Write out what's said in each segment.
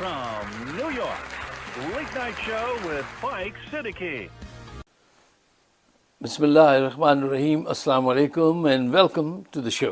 from New York, Late Night Show with Mike Siddiqui. Bismillahirrahmanirrahim. Assalamu alaikum and welcome to the show.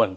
1।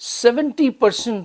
70%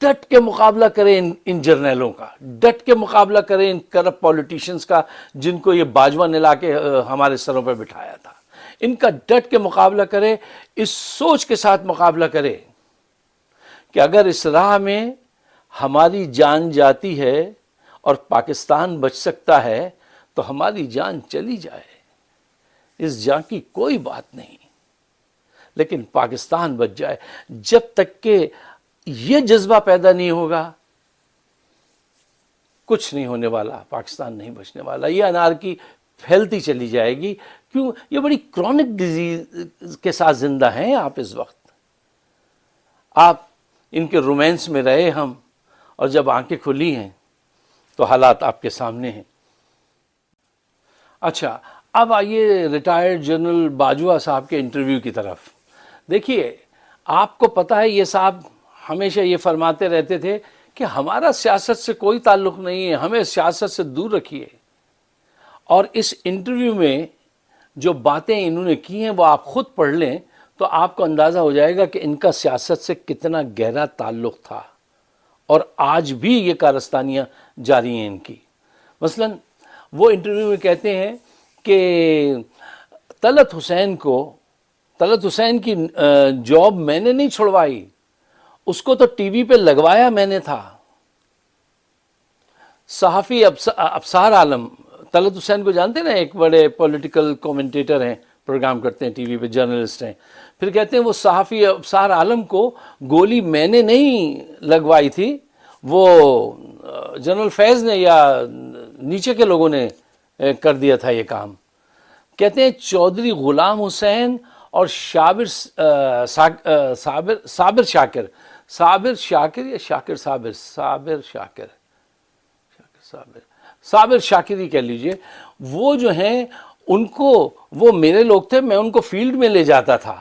ڈٹ کے مقابلہ کریں ان جرنیلوں کا، ڈٹ کے مقابلہ کریں ان کرپٹ پولیٹیشنز کا جن کو یہ باجوہ نے لا کے ہمارے سروں پہ بٹھایا تھا. ان کا ڈٹ کے مقابلہ کرے، اس سوچ کے ساتھ مقابلہ کرے کہ اگر اس راہ میں ہماری جان جاتی ہے اور پاکستان بچ سکتا ہے تو ہماری جان چلی جائے، اس جان کی کوئی بات نہیں، لیکن پاکستان بچ جائے. جب تک کہ یہ جذبہ پیدا نہیں ہوگا کچھ نہیں ہونے والا، پاکستان نہیں بچنے والا. یہ انارکی پھیلتی چلی جائے گی. کیوں؟ یہ بڑی کرونک ڈیزیز کے ساتھ زندہ ہیں آپ اس وقت. آپ ان کے رومانس میں رہے ہم، اور جب آنکھیں کھلی ہیں تو حالات آپ کے سامنے ہیں. اچھا، اب آئیے ریٹائرڈ جنرل باجوہ صاحب کے انٹرویو کی طرف. دیکھیے، آپ کو پتہ ہے یہ صاحب ہمیشہ یہ فرماتے رہتے تھے کہ ہمارا سیاست سے کوئی تعلق نہیں ہے، ہمیں سیاست سے دور رکھیے. اور اس انٹرویو میں جو باتیں انہوں نے کی ہیں وہ آپ خود پڑھ لیں تو آپ کو اندازہ ہو جائے گا کہ ان کا سیاست سے کتنا گہرا تعلق تھا، اور آج بھی یہ کارستانیاں جاری ہیں ان کی. مثلا وہ انٹرویو میں کہتے ہیں کہ طلعت حسین کی جاب میں نے نہیں چھڑوائی، اس کو تو ٹی وی پہ لگوایا میں نے تھا. صحافی ابصار عالم، طلعت حسین کو جانتے نا، ایک بڑے پولیٹیکل کومنٹیٹر ہیں، پروگرام کرتے ہیں ٹی وی پہ، جرنلسٹ ہیں. پھر کہتے ہیں وہ صحافی ابصار عالم کو گولی میں نے نہیں لگوائی تھی، وہ جنرل فیض نے یا نیچے کے لوگوں نے کر دیا تھا یہ کام. کہتے ہیں چودھری غلام حسین اور صابر شاکر ہی کہہ لیجئے، وہ جو ہیں ان کو، وہ میرے لوگ تھے، میں ان کو فیلڈ میں لے جاتا تھا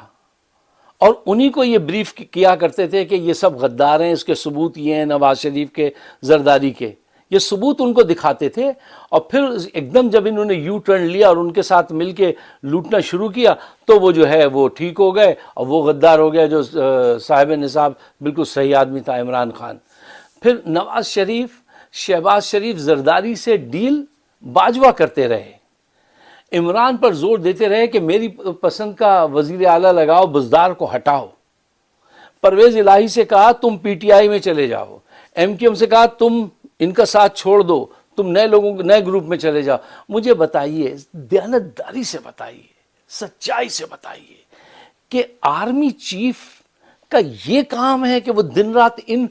اور انہی کو یہ بریف کیا کرتے تھے کہ یہ سب غدار ہیں، اس کے ثبوت یہ ہیں، نواز شریف کے، زرداری کے، یہ ثبوت ان کو دکھاتے تھے. اور پھر ایک دم جب انہوں نے یو ٹرن لیا اور ان کے ساتھ مل کے لوٹنا شروع کیا تو وہ جو ہے وہ ٹھیک ہو گئے اور وہ غدار ہو گیا جو صاحب نصاب بالکل صحیح آدمی تھا، عمران خان. پھر نواز شریف، شہباز شریف زرداری سے ڈیل باجوہ کرتے رہے، عمران پر زور دیتے رہے کہ میری پسند کا وزیر اعلیٰ لگاؤ، بزدار کو ہٹاؤ. پرویز الہی سے کہا تم پی ٹی آئی میں چلے جاؤ، ایم کیو ایم سے کہا تم ان کا ساتھ چھوڑ دو، تم نئے گروپ میں چلے جاؤ. مجھے بتائیے، دیانتداری سے بتائیے، سچائی سے بتائیے کہ آرمی چیف کا یہ کام ہے کہ وہ دن رات ان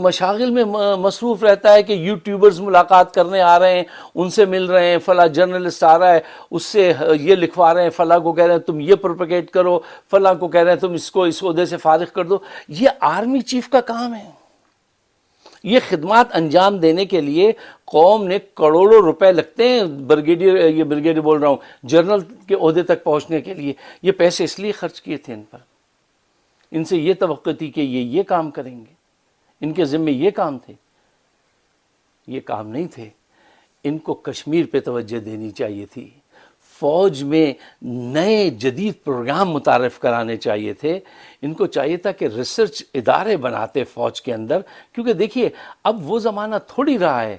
مشاغل میں مصروف رہتا ہے کہ یوٹیوبرز ملاقات کرنے آ رہے ہیں، ان سے مل رہے ہیں، فلاں جرنلسٹ آ رہا ہے اس سے یہ لکھوا رہے ہیں، فلاں کو کہہ رہے ہیں تم یہ پروپیگیٹ کرو، فلاں کو کہہ رہے ہیں تم اس کو اس عہدے سے فارغ کر دو. یہ آرمی چیف کا کام ہے. یہ خدمات انجام دینے کے لیے قوم نے کروڑوں روپے لگتے ہیں، بریگیڈیئر بول رہا ہوں، جنرل کے عہدے تک پہنچنے کے لیے. یہ پیسے اس لیے خرچ کیے تھے ان پر، ان سے یہ توقع تھی کہ یہ کام کریں گے، ان کے ذمے یہ کام تھے. یہ کام نہیں تھے. ان کو کشمیر پہ توجہ دینی چاہیے تھی، فوج میں نئے جدید پروگرام متعارف کرانے چاہیے تھے. ان کو چاہیے تھا کہ ریسرچ ادارے بناتے فوج کے اندر، کیونکہ دیکھیے اب وہ زمانہ تھوڑی رہا ہے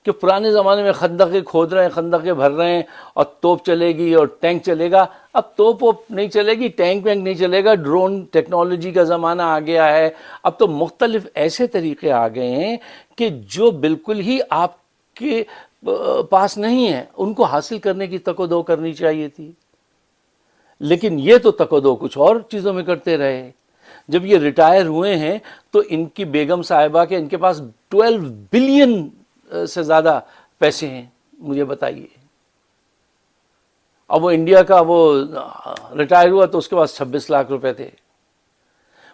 کہ پرانے زمانے میں خندقیں کھود رہے ہیں، خندقیں بھر رہے ہیں اور توپ چلے گی اور ٹینک چلے گا. اب توپ نہیں چلے گی، ٹینک وینک نہیں چلے گا، ڈرون ٹیکنالوجی کا زمانہ آ گیا ہے. اب تو مختلف ایسے طریقے آ گئے ہیں کہ جو بالکل ہی آپ کے پاس نہیں ہیں، ان کو حاصل کرنے کی تک و دو کرنی چاہیے تھی. لیکن یہ تو تک و دو کچھ اور چیزوں میں کرتے رہے. جب یہ ریٹائر ہوئے ہیں تو ان کی بیگم صاحبہ کے، ان کے پاس 12 بلین سے زیادہ پیسے ہیں. مجھے بتائیے، اب وہ انڈیا کا وہ ریٹائر ہوا تو اس کے پاس 26 لاکھ روپے تھے.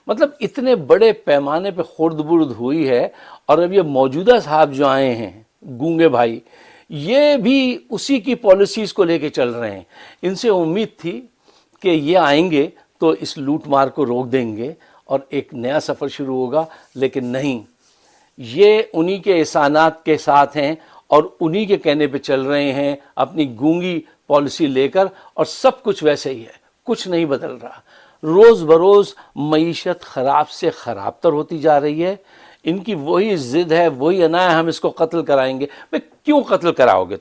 مطلب اتنے بڑے پیمانے پہ خورد برد ہوئی ہے. اور اب یہ موجودہ صاحب جو آئے ہیں گونگے بھائی، یہ بھی اسی کی پالیسیز کو لے کے چل رہے ہیں. ان سے امید تھی کہ یہ آئیں گے تو اس لوٹ مار کو روک دیں گے اور ایک نیا سفر شروع ہوگا، لیکن نہیں. یہ انہی کے احسانات کے ساتھ ہیں اور انہی کے کہنے پہ چل رہے ہیں اپنی گونگی پالیسی لے کر، اور سب کچھ ویسے ہی ہے، کچھ نہیں بدل رہا. روز بروز معیشت خراب سے خراب تر ہوتی جا رہی ہے. ان کی وہی ضد ہے, وہی انا ہے, ہم اس کو قتل کرائیں گے. بھئی کیوں قتل کراؤ گے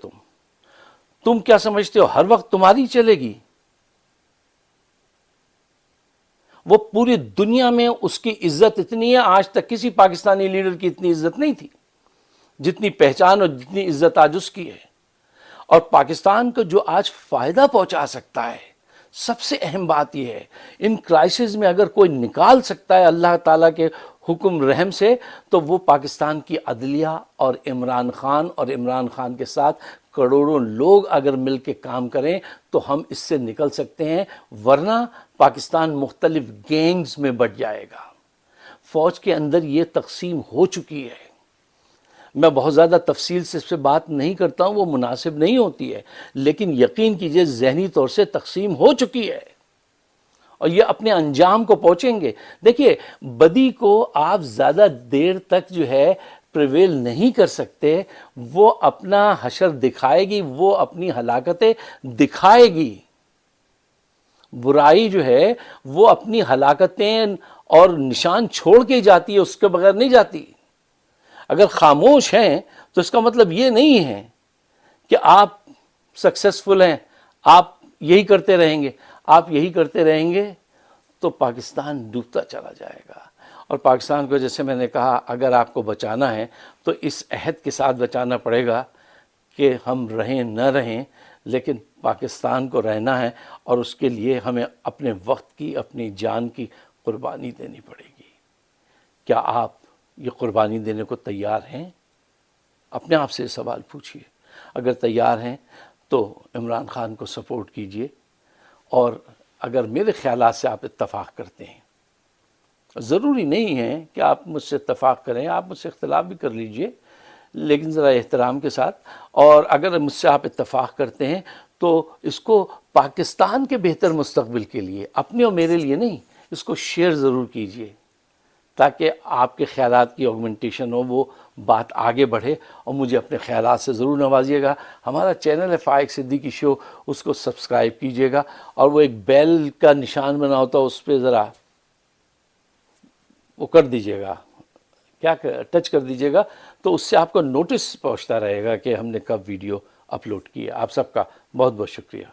تم کیا سمجھتے ہو ہر وقت تمہاری چلے گی؟ وہ پوری دنیا میں اس کی عزت اتنی ہے, آج تک کسی پاکستانی لیڈر کی اتنی عزت نہیں تھی جتنی پہچان اور جتنی عزت آج اس کی ہے. اور پاکستان کو جو آج فائدہ پہنچا سکتا ہے, سب سے اہم بات یہ ہے, ان کرائسس میں اگر کوئی نکال سکتا ہے اللہ تعالیٰ کے حکم رحم سے, تو وہ پاکستان کی عدلیہ اور عمران خان کے ساتھ کروڑوں لوگ اگر مل کے کام کریں تو ہم اس سے نکل سکتے ہیں. ورنہ پاکستان مختلف گینگز میں بٹ جائے گا. فوج کے اندر یہ تقسیم ہو چکی ہے. میں بہت زیادہ تفصیل سے اس پہ بات نہیں کرتا ہوں, وہ مناسب نہیں ہوتی ہے, لیکن یقین کیجئے ذہنی طور سے تقسیم ہو چکی ہے اور یہ اپنے انجام کو پہنچیں گے. دیکھیے, بدی کو آپ زیادہ دیر تک جو ہے پریویل نہیں کر سکتے. وہ اپنا حشر دکھائے گی, وہ اپنی ہلاکتیں دکھائے گی. برائی جو ہے وہ اپنی ہلاکتیں اور نشان چھوڑ کے جاتی ہے, اس کے بغیر نہیں جاتی. اگر خاموش ہیں تو اس کا مطلب یہ نہیں ہے کہ آپ سکسیسفل ہیں, آپ یہی کرتے رہیں گے. آپ یہی کرتے رہیں گے تو پاکستان ڈوبتا چلا جائے گا. اور پاکستان کو, جیسے میں نے کہا, اگر آپ کو بچانا ہے تو اس عہد کے ساتھ بچانا پڑے گا کہ ہم رہیں نہ رہیں, لیکن پاکستان کو رہنا ہے, اور اس کے لیے ہمیں اپنے وقت کی, اپنی جان کی قربانی دینی پڑے گی. کیا آپ یہ قربانی دینے کو تیار ہیں؟ اپنے آپ سے سوال پوچھئے. اگر تیار ہیں تو عمران خان کو سپورٹ کیجئے, اور اگر میرے خیالات سے آپ اتفاق کرتے ہیں, ضروری نہیں ہے کہ آپ مجھ سے اتفاق کریں, آپ مجھ سے اختلاف بھی کر لیجئے, لیکن ذرا احترام کے ساتھ. اور اگر مجھ سے آپ اتفاق کرتے ہیں تو اس کو پاکستان کے بہتر مستقبل کے لیے, اپنے اور میرے لیے نہیں, اس کو شیئر ضرور کیجئے تاکہ آپ کے خیالات کی آگمنٹیشن ہو, وہ بات آگے بڑھے. اور مجھے اپنے خیالات سے ضرور نوازیے گا. ہمارا چینل ہے فائق صدیقی شو, اس کو سبسکرائب کیجئے گا, اور وہ ایک بیل کا نشان بنا ہوتا ہے, اس پہ ذرا وہ کر دیجئے گا, کیا ٹچ کر دیجئے گا, تو اس سے آپ کو نوٹس پہنچتا رہے گا کہ ہم نے کب ویڈیو اپلوڈ کی ہے. آپ سب کا بہت بہت شکریہ.